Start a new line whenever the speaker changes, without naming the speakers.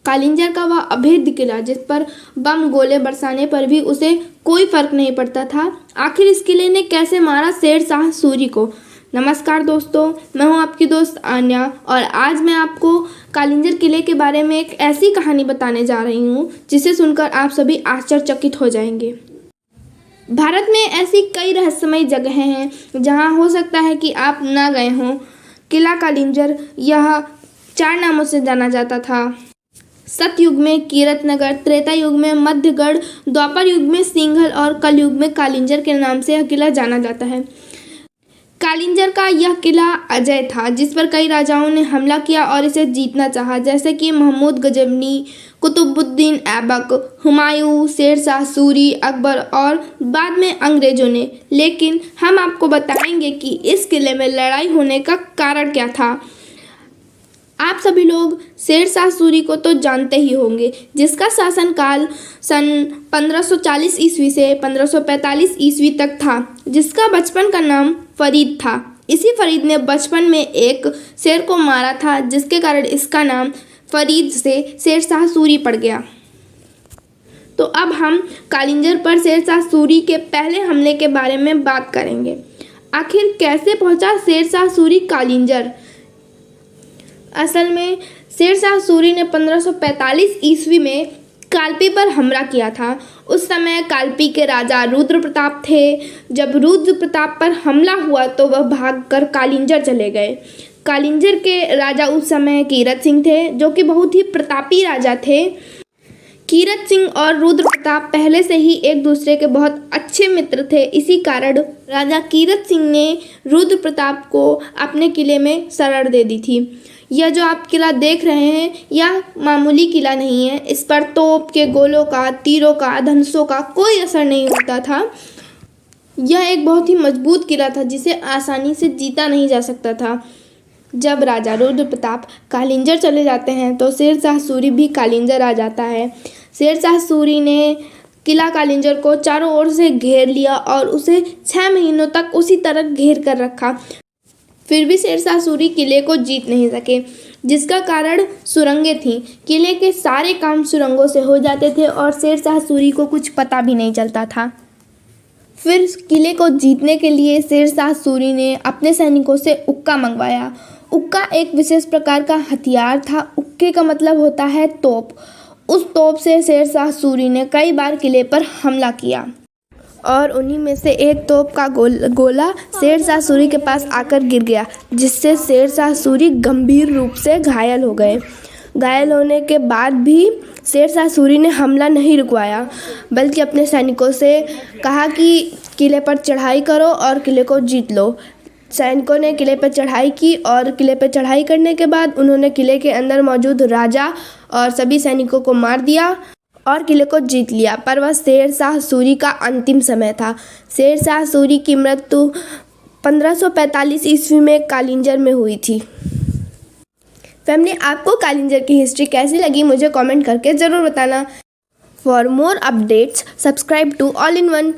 कालिंजर का वह अभेद्य किला जिस पर बम गोले बरसाने पर भी उसे कोई फर्क नहीं पड़ता था, आखिर इस किले ने कैसे मारा शेर शाह सूरी को। नमस्कार दोस्तों, मैं हूं आपकी दोस्त आन्या और आज मैं आपको कालिंजर किले के बारे में एक ऐसी कहानी बताने जा रही हूं जिसे सुनकर आप सभी आश्चर्यचकित हो जाएंगे। भारत में ऐसी कई रहस्यमयी जगहें हैं जहां हो सकता है कि आप ना गए हों। किला कालिंजर यह 4 नामों से जाना जाता था। सतयुग में कीरतनगर, त्रेता युग में मध्यगढ़, द्वापर युग में सिंघल और कलयुग में कालिंजर के नाम से यह किला जाना जाता है। कालिंजर का यह किला अजय था जिस पर कई राजाओं ने हमला किया और इसे जीतना चाहा, जैसे कि महमूद गजनवी, कुतुबुद्दीन ऐबक, हुमायूं, शेर शाह सूरी, अकबर और बाद में अंग्रेजों ने। लेकिन हम आपको बताएंगे कि इस किले में लड़ाई होने का कारण क्या था। आप सभी लोग शेर शाह सूरी को तो जानते ही होंगे, जिसका शासनकाल सन 1540 ईस्वी से 1545 ईस्वी तक था, जिसका बचपन का नाम फरीद था। इसी फरीद ने बचपन में एक शेर को मारा था, जिसके कारण इसका नाम फरीद से शेर शाह सूरी पड़ गया। तो अब हम कालिंजर पर शेर शाह सूरी के पहले हमले के बारे में बात करेंगे। आखिर कैसे पहुंचा शेर शाह सूरी कालिंजर। असल में शेर शाह सूरी ने 1545 ईस्वी में कालपी पर हमला किया था। उस समय कालपी के राजा रुद्र प्रताप थे। जब रुद्र प्रताप पर हमला हुआ तो वह भागकर कालिंजर चले गए। कालिंजर के राजा उस समय कीरत सिंह थे, जो कि बहुत ही प्रतापी राजा थे। कीरत सिंह और रुद्र प्रताप पहले से ही एक दूसरे के बहुत अच्छे मित्र थे। इसी कारण राजा कीरत सिंह ने रुद्र प्रताप को अपने किले में शरण दे दी थी। यह जो आप किला देख रहे हैं यह मामूली किला नहीं है। इस पर तोप के गोलों का, तीरों का, धनुषों का कोई असर नहीं होता था। यह एक बहुत ही मजबूत किला था जिसे आसानी से जीता नहीं जा सकता था। जब राजा रुद्र प्रताप कालिंजर चले जाते हैं तो शेर शाह सूरी भी कालिंजर आ जाता है। शेर शाह सूरी ने किला कालिंजर को चारों ओर से घेर लिया और उसे 6 महीनों तक उसी तरह घेर कर रखा। फिर भी शेर शाह सूरी किले को जीत नहीं सके, जिसका कारण सुरंगें थीं। किले के सारे काम सुरंगों से हो जाते थे और शेर शाह सूरी को कुछ पता भी नहीं चलता था। फिर किले को जीतने के लिए शेर शाह सूरी ने अपने सैनिकों से उक्का मंगवाया। उक्का एक विशेष प्रकार का हथियार था। उक्के का मतलब होता है तोप। उस तोप से शेर शाह सूरी ने कई बार किले पर हमला किया और उन्हीं में से एक तोप का गोला शेर शाह सूरी के पास आकर गिर गया, जिससे शेर शाह सूरी गंभीर रूप से घायल हो गए। घायल होने के बाद भी शेर शाह सूरी ने हमला नहीं रुकवाया, बल्कि अपने सैनिकों से कहा कि किले पर चढ़ाई करो और किले को जीत लो। सैनिकों ने किले पर चढ़ाई की और किले पर चढ़ाई करने के बाद उन्होंने किले के अंदर मौजूद राजा और सभी सैनिकों को मार दिया और किले को जीत लिया। पर वह शेर शाह सूरी का अंतिम समय था। शेर शाह सूरी की मृत्यु 1545 ईस्वी में कालिंजर में हुई थी। फैमिली, आपको कालिंजर की हिस्ट्री कैसी लगी मुझे कमेंट करके ज़रूर बताना। For more updates subscribe to all in one.